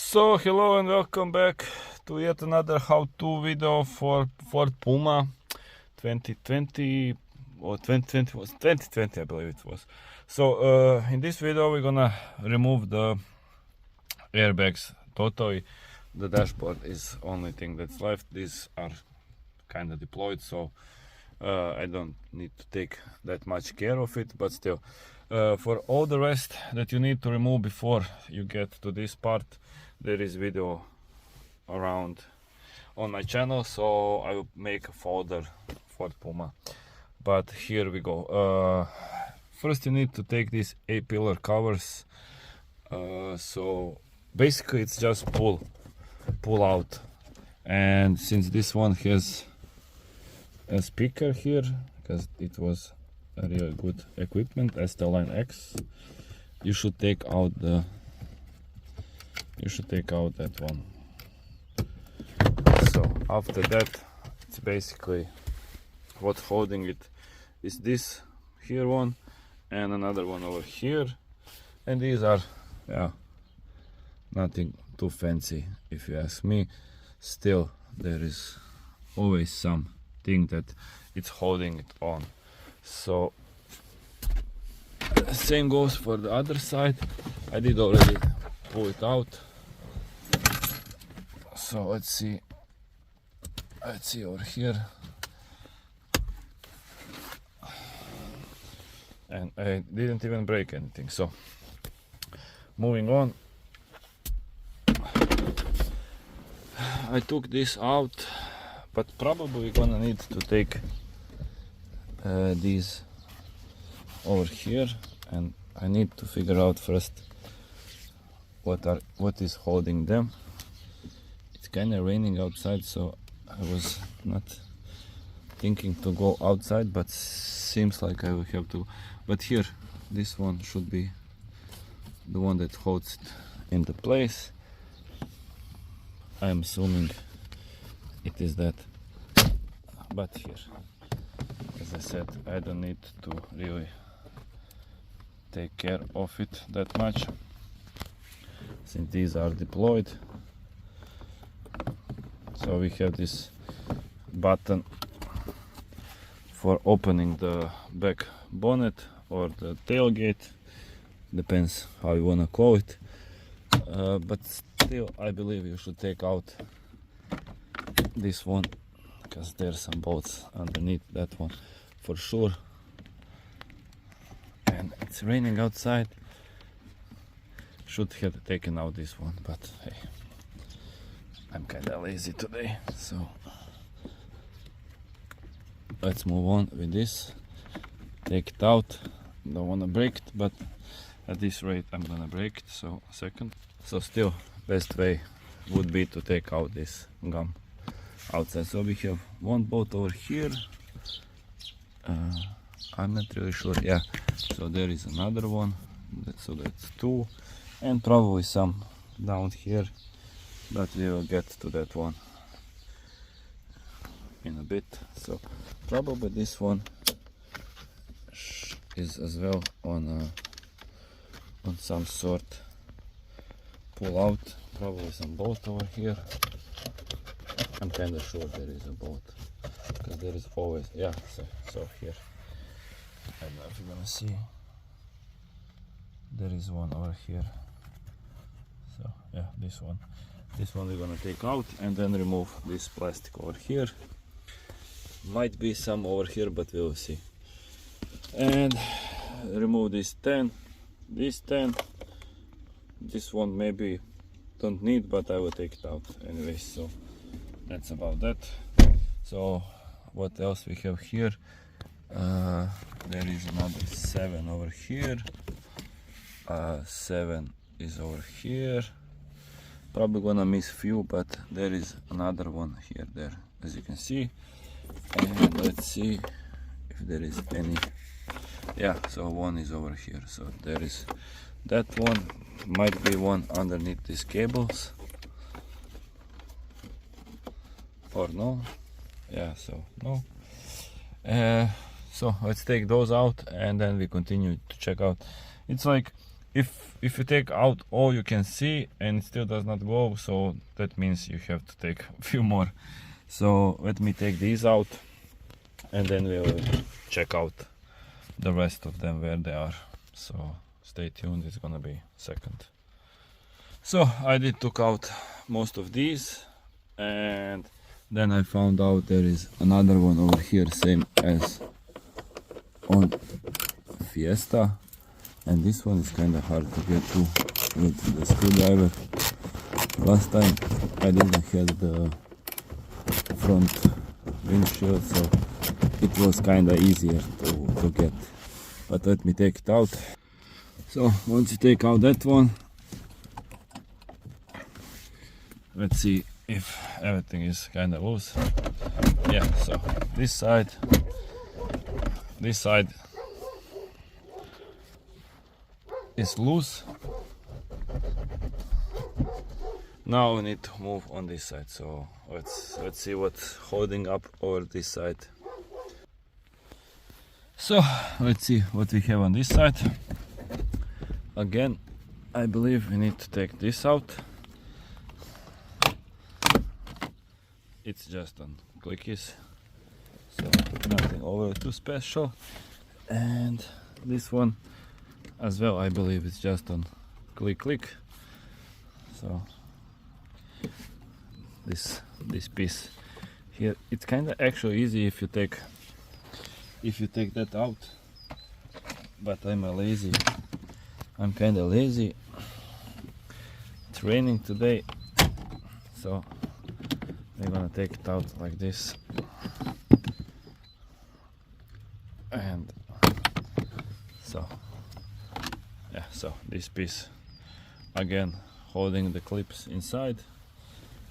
So hello and welcome back to yet another how-to video for PUMA 2020 or 2020 was 2020 I believe it was. So in this video we're gonna remove the airbags totally. The dashboard is only thing that's left. These are kind of deployed, so I don't need to take that much care of it, but still for all the rest that you need to remove before you get to this part, there is video around on my channel, so I will make a folder for PUMA. But here we go. First you need to take these A-pillar covers. So basically it's just pull out, and since this one has a speaker here, because it was a really good equipment, ST-Line X, you should take out that one. So after that, it's basically what's holding it is this here one and another one over here, and these are nothing too fancy if you ask me. Still, there is always something that it's holding it on. So same goes for the other side. I did already pull it out, so let's see over here, and I didn't even break anything. So moving on, I took this out, but probably gonna need to take these over here, and I need to figure out first what is holding them. It's kind of raining outside, so I was not thinking to go outside, but seems like I will have to. But here, this one should be the one that holds it into place. I'm assuming it is that, but here, as I said, I don't need to really take care of it that much, since these are deployed. So we have this button for opening the back bonnet or the tailgate, depends how you wanna call it, but still I believe you should take out this one, because there's some bolts underneath that one for sure. And it's raining outside, should have taken out this one, but hey, I'm kinda lazy today, so let's move on with this. Take it out. Don't wanna break it, but at this rate I'm gonna break it, so second. So still, best way would be to take out this gum outside. So we have one bolt over here. I'm not really sure. Yeah, so there is another one. So that's two, and probably some down here, but we will get to that one in a bit. So probably this one is as well on some sort pull out. Probably some bolt over here. I'm kind of sure there is a bolt, because there is always, yeah, so here, I don't know if you're gonna see, there is one over here. So yeah, this one we're gonna take out, and then remove this plastic over here. Might be some over here, but we'll see. And remove this 10, this one maybe don't need, but I will take it out anyway. So that's about that. So what else we have here? There is another 7 over here. 7 is over here. Probably gonna miss few, but there is another one here, there, as you can see. And let's see if there is any. Yeah, so one is over here. So there is that one. Might be one underneath these cables, or no. Yeah, so no. So let's take those out, and then we continue to check out. It's like if you take out all you can see and it still does not go, so that means you have to take a few more. So let me take these out and then we'll check out the rest of them where they are. So stay tuned, it's gonna be second. So I did took out most of these, and then I found out there is another one over here, same as on Fiesta, and this one is kind of hard to get to with the screwdriver. Last time I didn't have the front windshield, so it was kind of easier to get, but let me take it out. So once you take out that one, let's see if everything is kind of loose. Yeah, so this side is loose. Now we need to move on this side, so let's see what's holding up over this side. So let's see what we have on this side. Again, I believe we need to take this out. It's just on clickies, so nothing over too special. And this one as well, I believe it's just on click. So this piece here, it's kind of actually easy if you take that out, but I'm kind of lazy. It's raining today, so we're gonna take it out like this, and so yeah, so this piece again holding the clips inside.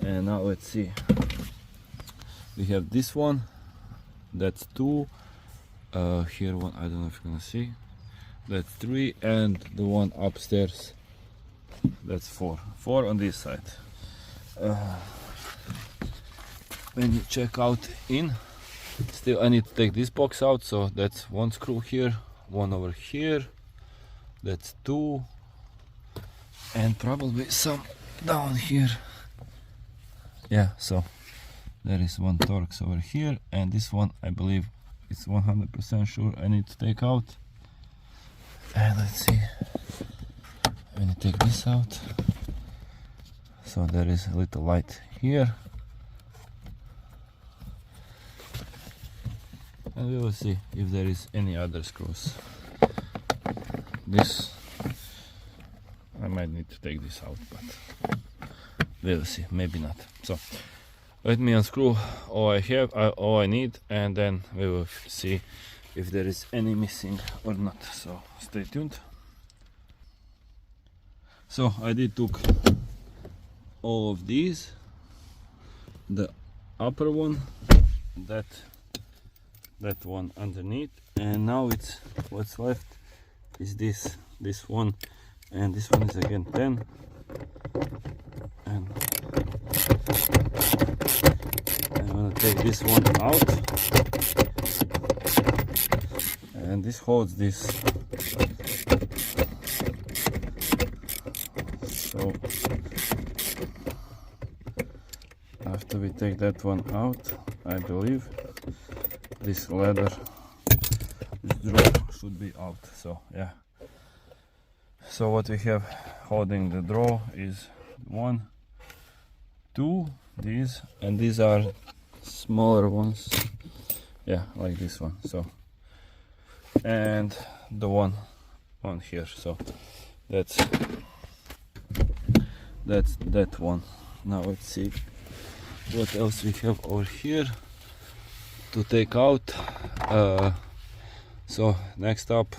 And now let's see, we have this one, that's 2, here one, I don't know if you're gonna see, that's 3, and the one upstairs, that's 4 on this side. When you check out in, still I need to take this box out, so that's 1 screw here, 1 over here, that's 2, and probably some down here. Yeah, so there is 1 Torx over here, and this one I believe it's 100% sure I need to take out. And let's see, when you take this out, so there is a little light here, and we will see if there is any other screws. This, I might need to take this out, but we'll see, maybe not. So let me unscrew all I have, all I need, and then we will see if there is any missing or not. So stay tuned. So I did took all of these, the upper one, that one underneath, and now it's what's left is this one, and this one is again 10, and I'm gonna take this one out, and this holds this. So after we take that one out, I believe this leather, this drawer should be out. So yeah, so what we have holding the drawer is 1, 2, these, and these are smaller ones, yeah, like this one. So, and the one here, so that's that one. Now let's see what else we have over here to take out. So next up,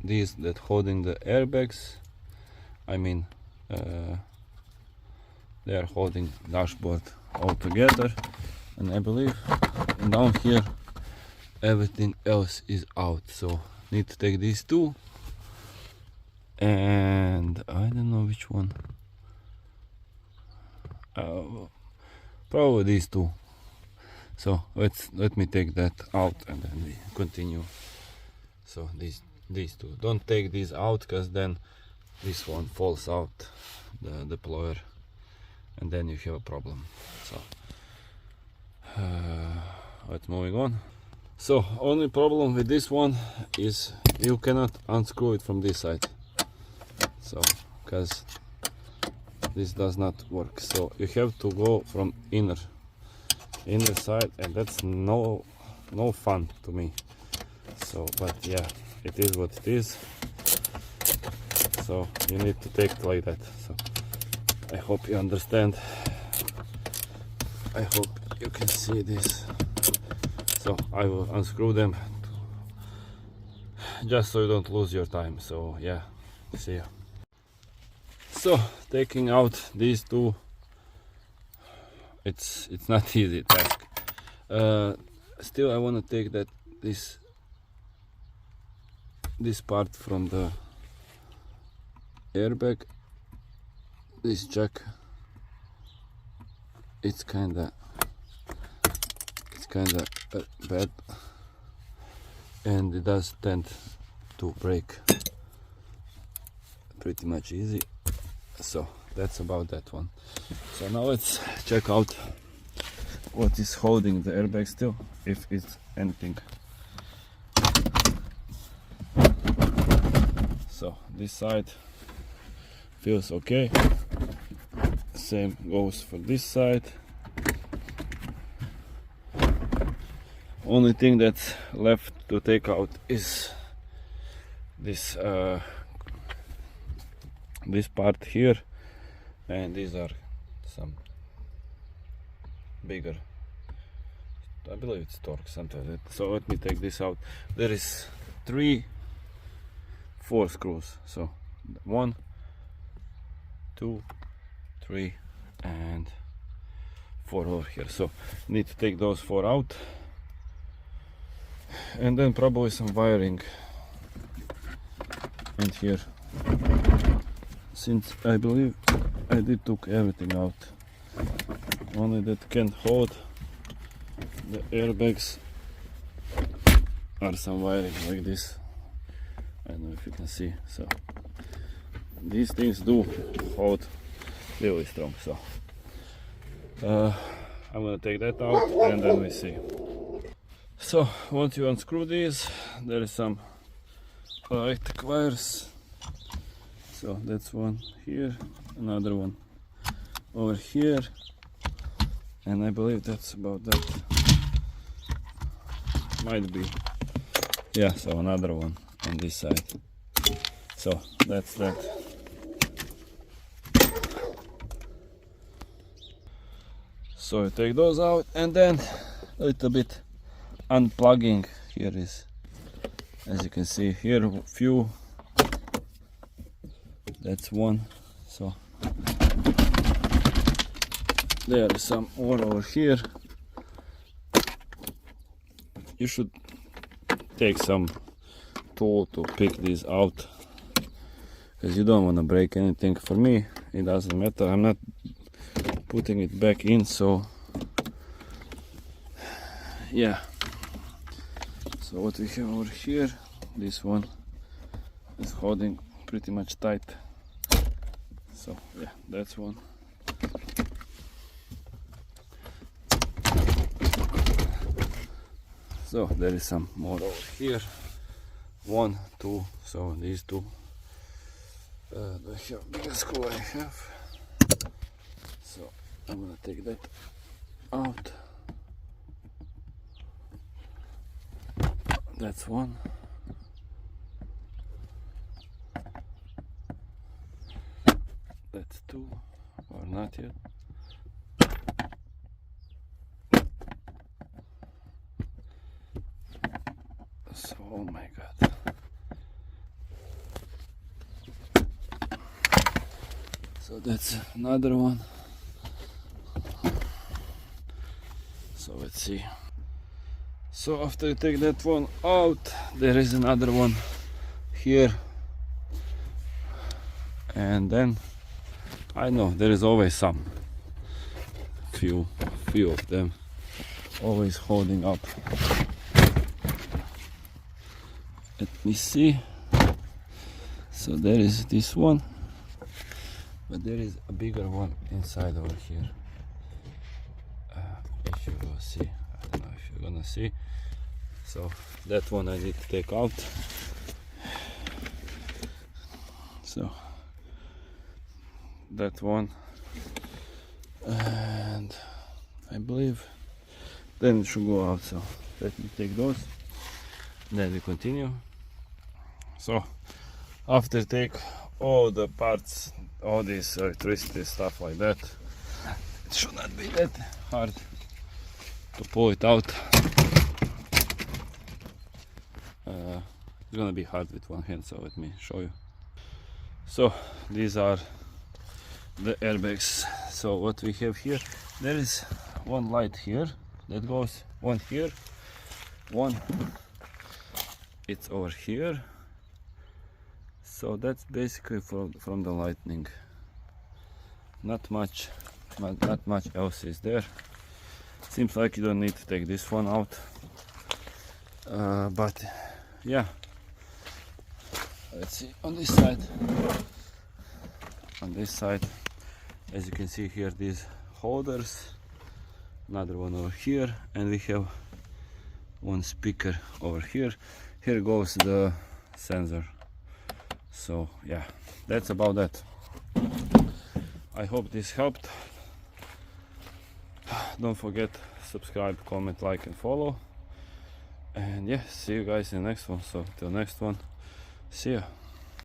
these that holding the airbags, I mean they are holding dashboard all together, and I believe down here everything else is out, so need to take these 2, and I don't know which one, probably these 2. So let me take that out and then we continue. So these 2, don't take these out, because then this one falls out, the deployer, and then you have a problem. So let's moving on. So only problem with this one is you cannot unscrew it from this side, so because this does not work, so you have to go from inner side, and that's no fun to me. So but yeah, it is what it is, so you need to take it like that. So I hope you understand. I hope you can see this. So I will unscrew them just so you don't lose your time. So yeah, see ya. So taking out these two, it's not easy task. Still I want to take this part from the airbag, this jack. It's kinda bad, and it does tend to break pretty much easy. So that's about that one. So now let's check out what is holding the airbag still, if it's anything. So this side feels okay, same goes for this side. Only thing that's left to take out is this this part here, and these are some bigger, I believe it's torque, something like that. So let me take this out. There is 4 screws, so 1, 2, 3 and 4 over here. So need to take those 4 out, and then probably some wiring in here, since I believe I did took everything out. Only that can hold the airbags are some wiring like this. I don't know if you can see. So these things do hold really strong. So I'm gonna take that out and then we see. So once you unscrew these, there is some electric wires. So that's one here, another one over here, and I believe that's about that. Might be, yeah. So another one on this side. So that's that. So you take those out, and then a little bit unplugging. Here is, as you can see here, a few. That's one. So there is some more over here. You should take some tool to pick these out, because you don't want to break anything. For me, it doesn't matter. I'm not putting it back in, so yeah. So what we have over here, this one is holding pretty much tight. So yeah, that's one. So there is some more over here. 1, 2. So these two. Do I have bigger screw? I have. So I'm gonna take that out. That's one. That's 2, or not yet. So, oh my god. So that's another one. So let's see. So after you take that one out, there is another one here. And then, I know, there is always some. Few of them always holding up. Let me see. So there is this one, but there is a bigger one inside over here. If you will see, I don't know if you're gonna see. So that one I need to take out. So that one, and I believe then it should go out. So let me take those, then we continue. So after take all the parts, all this electricity stuff like that, it should not be that hard to pull it out. It's gonna be hard with one hand, so let me show you. So these are the airbags. So what we have here, there is one light here that goes, one here, one it's over here. So that's basically from the lightning. Not much else is there. Seems like you don't need to take this one out, but yeah. Let's see on this side. On this side, as you can see here, these holders, another one over here, and we have one speaker over here. Here goes the sensor. So yeah, that's about that. I hope this helped. Don't forget, subscribe, comment, like and follow. And yeah, see you guys in the next one. So till next one, see ya.